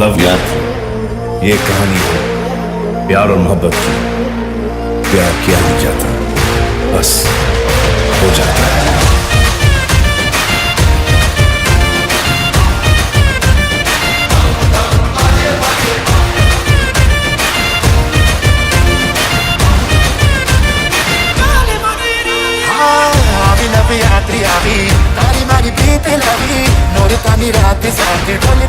लव यार, ये कहानी है प्यार और मोहब्बत की। प्यार किया नहीं जाता, बस हो जाता है। यात्री आवी तारी मारी प्रीत लवी नोर तानी रात साथ ढोल